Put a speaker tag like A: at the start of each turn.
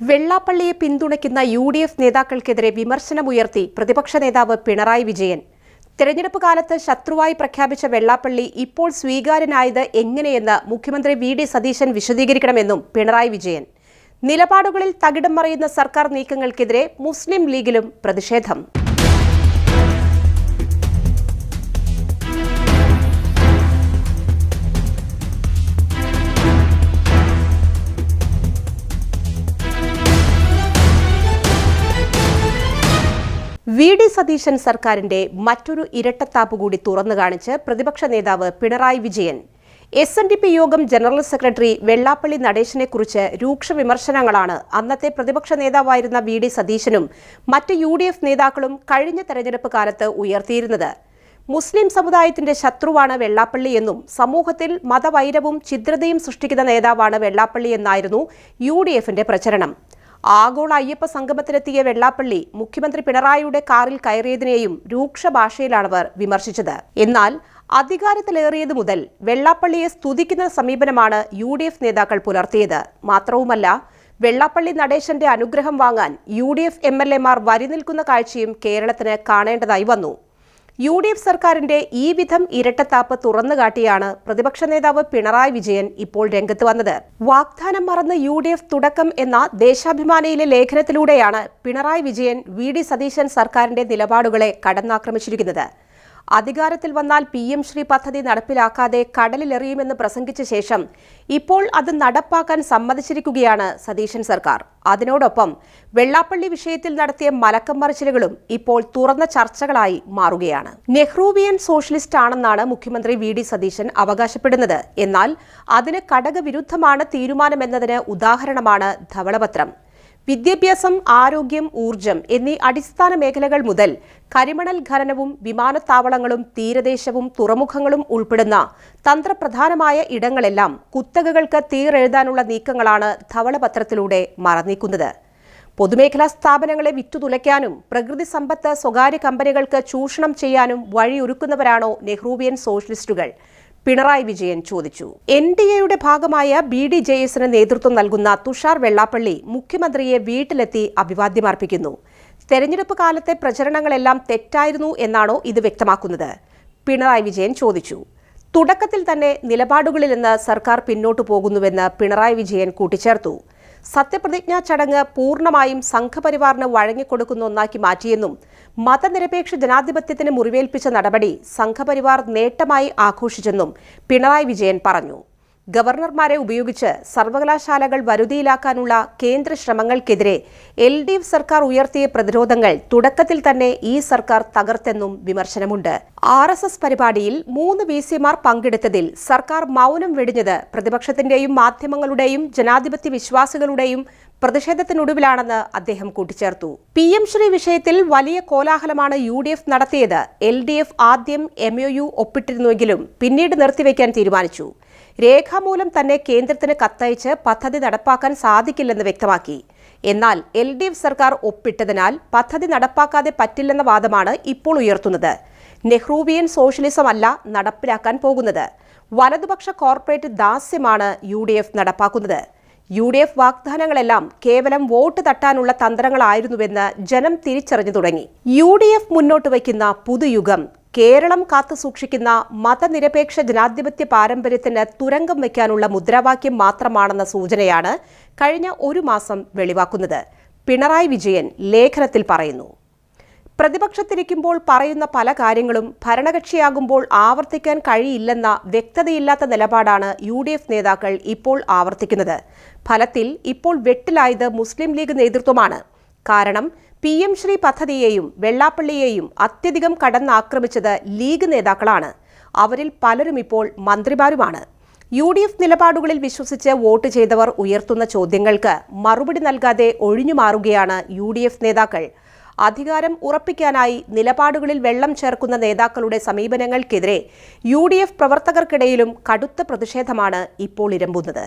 A: വെള്ളാപ്പള്ളിയെ പിന്തുണയ്ക്കുന്ന യു.ഡി.എഫ് നേതാക്കൾക്കെതിരെ വിമർശനമുയർത്തി പ്രതിപക്ഷ നേതാവ് പിണറായി വിജയൻ. തെരഞ്ഞെടുപ്പ് കാലത്ത് ശത്രുവായി പ്രഖ്യാപിച്ച വെള്ളാപ്പള്ളി ഇപ്പോൾ സ്വീകാര്യനായത് എങ്ങനെയെന്ന് മുഖ്യമന്ത്രി വി.ഡി. സതീശൻ വിശദീകരിക്കണമെന്നും പിണറായി വിജയൻ. നിലപാടുകളിൽ തകിടം മറിയുന്ന സർക്കാർ നീക്കങ്ങൾക്കെതിരെ മുസ്ലിം ലീഗിലും പ്രതിഷേധം. വി.ഡി. സതീശൻ സർക്കാരിന്റെ മറ്റൊരു ഇരട്ടത്താപ്പ് കൂടി തുറന്നു കാണിച്ച് പ്രതിപക്ഷ നേതാവ് പിണറായി വിജയൻ. എസ്.എൻ.ഡി.പി യോഗം ജനറൽ സെക്രട്ടറി വെള്ളാപ്പള്ളി നടേശനെക്കുറിച്ച് രൂക്ഷ വിമർശനങ്ങളാണ് അന്നത്തെ പ്രതിപക്ഷ നേതാവായിരുന്ന വി.ഡി. സതീശനും മറ്റ് യു.ഡി.എഫ് നേതാക്കളും കഴിഞ്ഞ തെരഞ്ഞെടുപ്പ് കാലത്ത് ഉയർത്തിയിരുന്നത്. മുസ്ലിം സമുദായത്തിന്റെ ശത്രുവാണ് വെള്ളാപ്പള്ളി എന്നും സമൂഹത്തിൽ മതവൈരവും ഛിദ്രതയും സൃഷ്ടിക്കുന്ന നേതാവാണ് വെള്ളാപ്പള്ളി എന്നായിരുന്നു യു.ഡി.എഫിന്റെ പ്രചരണം. ആഗോള അയ്യപ്പ സംഗമത്തിലെത്തിയ വെള്ളാപ്പള്ളി മുഖ്യമന്ത്രി പിണറായിയുടെ കാറിൽ കയറിയതിനെയും രൂക്ഷ ഭാഷയിലാണവർ വിമർശിച്ചത്. എന്നാൽ അധികാരത്തിലേറിയതു മുതൽ വെള്ളാപ്പള്ളിയെ സ്തുതിക്കുന്ന സമീപനമാണ് യു.ഡി.എഫ് നേതാക്കൾ പുലർത്തിയത്. മാത്രവുമല്ല, വെള്ളാപ്പള്ളി നടേശന്റെ അനുഗ്രഹം വാങ്ങാൻ യു.ഡി.എഫ് എം.എൽ.എമാർ വരിനിൽക്കുന്ന കാഴ്ചയും കേരളത്തിന് കാണേണ്ടതായി വന്നു. യു.ഡി.എഫ് സർക്കാരിന്റെ ഈ വിധം ഇരട്ടത്താപ്പ് തുറന്നുകാട്ടിയാണ് പ്രതിപക്ഷ നേതാവ് പിണറായി വിജയൻ ഇപ്പോൾ രംഗത്ത് വന്നത്. വാഗ്ദാനം മറന്ന് യു.ഡി.എഫ് തുടക്കം എന്ന ദേശാഭിമാനിയിലെ ലേഖനത്തിലൂടെയാണ് പിണറായി വിജയൻ വി.ഡി. സതീശൻ സർക്കാരിന്റെ നിലപാടുകളെ കടന്നാക്രമിച്ചിരിക്കുന്നത്. അധികാരത്തിൽ വന്നാൽ പി.എം. ശ്രീ പദ്ധതി നടപ്പിലാക്കാതെ കടലിലെറിയുമെന്ന് പ്രസംഗിച്ച ശേഷം ഇപ്പോൾ അത് നടപ്പാക്കാൻ സമ്മതിച്ചിരിക്കുകയാണ് സതീശൻ സർക്കാർ. അതിനോടൊപ്പം വെള്ളാപ്പള്ളി വിഷയത്തിൽ നടത്തിയ മലക്കം മറിച്ചിലുകളും ഇപ്പോൾ തുറന്ന ചർച്ചകളായി മാറുകയാണ്. നെഹ്റൂവിയൻ സോഷ്യലിസ്റ്റ് ആണെന്നാണ് മുഖ്യമന്ത്രി വി.ഡി. സതീശൻ അവകാശപ്പെടുന്നത്. എന്നാൽ അതിന് ഘടകവിരുദ്ധമാണ് തീരുമാനമെന്നതിന് ഉദാഹരണമാണ് ധവളപത്രം. വിദ്യാഭ്യാസം, ആരോഗ്യം, ഊർജം എന്നീ അടിസ്ഥാന മേഖലകൾ മുതൽ കരിമണൽ ഖനനവും വിമാനത്താവളങ്ങളും തീരദേശവും തുറമുഖങ്ങളും ഉൾപ്പെടുന്ന തന്ത്രപ്രധാനമായ ഇടങ്ങളെല്ലാം കുത്തകകൾക്ക് തീരെഴുതാനുള്ള നീക്കങ്ങളാണ് ധവളപത്രത്തിലൂടെ മറനീക്കുന്നത്. പൊതുമേഖലാ സ്ഥാപനങ്ങളെ വിറ്റുതുലയ്ക്കാനും പ്രകൃതി സമ്പത്ത് സ്വകാര്യ കമ്പനികൾക്ക് ചൂഷണം ചെയ്യാനും വഴിയൊരുക്കുന്നവരാണോ നെഹ്റൂവിയൻ സോഷ്യലിസ്റ്റുകൾ? പിണറായി വിജയൻ ചോദിച്ചു. എൻ.ഡി.എയുടെ ഭാഗമായ ബി.ഡി.ജെ.എസിന് നേതൃത്വം നൽകുന്ന തുഷാർ വെള്ളാപ്പള്ളി മുഖ്യമന്ത്രിയെ വീട്ടിലെത്തി അഭിവാദ്യമർപ്പിക്കുന്നു. തെരഞ്ഞെടുപ്പ് കാലത്തെ പ്രചരണങ്ങളെല്ലാം തെറ്റായിരുന്നു എന്നാണോ ഇത് വ്യക്തമാക്കുന്നത്? പിണറായി വിജയൻ ചോദിച്ചു. തുടക്കത്തിൽ തന്നെ നിലപാടുകളിൽ നിന്ന് സർക്കാർ പിന്നോട്ടു പോകുന്നുവെന്ന് പിണറായി വിജയൻ കൂട്ടിച്ചേർത്തു. സത്യപ്രതിജ്ഞാ ചടങ്ങ് പൂർണ്ണമായും സംഘപരിവാറിന് വഴങ്ങിക്കൊടുക്കുന്ന ഒന്നാക്കി മാറ്റിയെന്നും മതനിരപേക്ഷ ജനാധിപത്യത്തിന് മുറിവേൽപ്പിച്ച നടപടി സംഘപരിവാർ നേട്ടമായി ആഘോഷിച്ചെന്നും പിണറായി വിജയൻ പറഞ്ഞു. ഗവർണർമാരെ ഉപയോഗിച്ച് സർവകലാശാലകൾ വരുതിയിലാക്കാനുള്ള കേന്ദ്ര ശ്രമങ്ങൾക്കെതിരെ എൽ.ഡി.എഫ് സർക്കാർ ഉയർത്തിയ പ്രതിരോധങ്ങൾ തുടക്കത്തിൽ തന്നെ ഈ സർക്കാർ തകർത്തെന്നും വിമർശനമുണ്ട്. ആർ.എസ്.എസ് പരിപാടിയിൽ 3 വി.സിമാർ പങ്കെടുത്തതിൽ സർക്കാർ മൗനം വെടിഞ്ഞത് പ്രതിപക്ഷത്തിന്റെയും മാധ്യമങ്ങളുടെയും ജനാധിപത്യ വിശ്വാസികളുടെയും പ്രതിഷേധത്തിനൊടുവിലാണെന്ന് അദ്ദേഹം കൂട്ടിച്ചേർത്തു. പി.എം. ശ്രീ വിഷയത്തിൽ വലിയ കോലാഹലമാണ് യു.ഡി.എഫ് നടത്തിയത്. എൽ.ഡി.എഫ് ആദ്യം MOU ഒപ്പിട്ടിരുന്നുവെങ്കിലും പിന്നീട് നിർത്തിവെക്കാൻ തീരുമാനിച്ചു. രേഖാമൂലം തന്നെ കേന്ദ്രത്തിന് കത്തയച്ച് പദ്ധതി നടപ്പാക്കാൻ സാധിക്കില്ലെന്ന് വ്യക്തമാക്കി. എന്നാൽ എൽ.ഡി.എഫ് സർക്കാർ ഒപ്പിട്ടതിനാൽ പദ്ധതി നടപ്പാക്കാതെ പറ്റില്ലെന്ന വാദമാണ് ഇപ്പോൾ ഉയർത്തുന്നത്. നെഹ്റൂവിയൻ സോഷ്യലിസം അല്ല നടപ്പിലാക്കാൻ പോകുന്നത്. വലതുപക്ഷ കോർപ്പറേറ്റ് ദാസ്യമാണ് യു.ഡി.എഫ് നടപ്പാക്കുന്നത്. യു.ഡി.എഫ് വാഗ്ദാനങ്ങളെല്ലാം കേവലം വോട്ട് തട്ടാനുള്ള തന്ത്രങ്ങളായിരുന്നുവെന്ന് ജനം തിരിച്ചറിഞ്ഞു തുടങ്ങി. യു.ഡി.എഫ് മുന്നോട്ട് വയ്ക്കുന്ന പുതുയുഗം കേരളം കാത്തുസൂക്ഷിക്കുന്ന മതനിരപേക്ഷ ജനാധിപത്യ പാരമ്പര്യത്തിന് തുരങ്കം വയ്ക്കാനുള്ള മുദ്രാവാക്യം മാത്രമാണെന്ന സൂചനയാണ് കഴിഞ്ഞ ഒരു മാസം വെളിവാക്കുന്നത്. പിണറായി വിജയൻ ലേഖനത്തിൽ പറയുന്നു. പ്രതിപക്ഷത്തിരിക്കുമ്പോൾ പറയുന്ന പല കാര്യങ്ങളും ഭരണകക്ഷിയാകുമ്പോൾ ആവർത്തിക്കാൻ കഴിയില്ലെന്ന വ്യക്തതയില്ലാത്ത നിലപാടാണ് യു.ഡി.എഫ് നേതാക്കൾ ഇപ്പോൾ ആവർത്തിക്കുന്നത്. ഫലത്തിൽ ഇപ്പോൾ വെട്ടിലായത് മുസ്ലിം ലീഗ് നേതൃത്വമാണ്. കാരണം പി.എം. ശ്രീ പദ്ധതിയെയും വെള്ളാപ്പള്ളിയെയും അത്യധികം കടന്നാക്രമിച്ചത് ലീഗ് നേതാക്കളാണ്. അവരിൽ പലരും ഇപ്പോൾ മന്ത്രിമാരുമാണ്. യു.ഡി.എഫ് നിലപാടുകളിൽ വിശ്വസിച്ച് വോട്ട് ചെയ്തവർ ഉയർത്തുന്ന ചോദ്യങ്ങൾക്ക് മറുപടി നൽകാതെ ഒഴിഞ്ഞുമാറുകയാണ് യു.ഡി.എഫ് നേതാക്കൾ. അധികാരം ഉറപ്പിക്കാനായി നിലപാടുകളിൽ വെള്ളം ചേർക്കുന്ന നേതാക്കളുടെ സമീപനങ്ങൾക്കെതിരെ യു.ഡി.എഫ് പ്രവർത്തകർക്കിടയിലും കടുത്ത പ്രതിഷേധമാണ് ഇപ്പോൾ ഇരമ്പുന്നത്.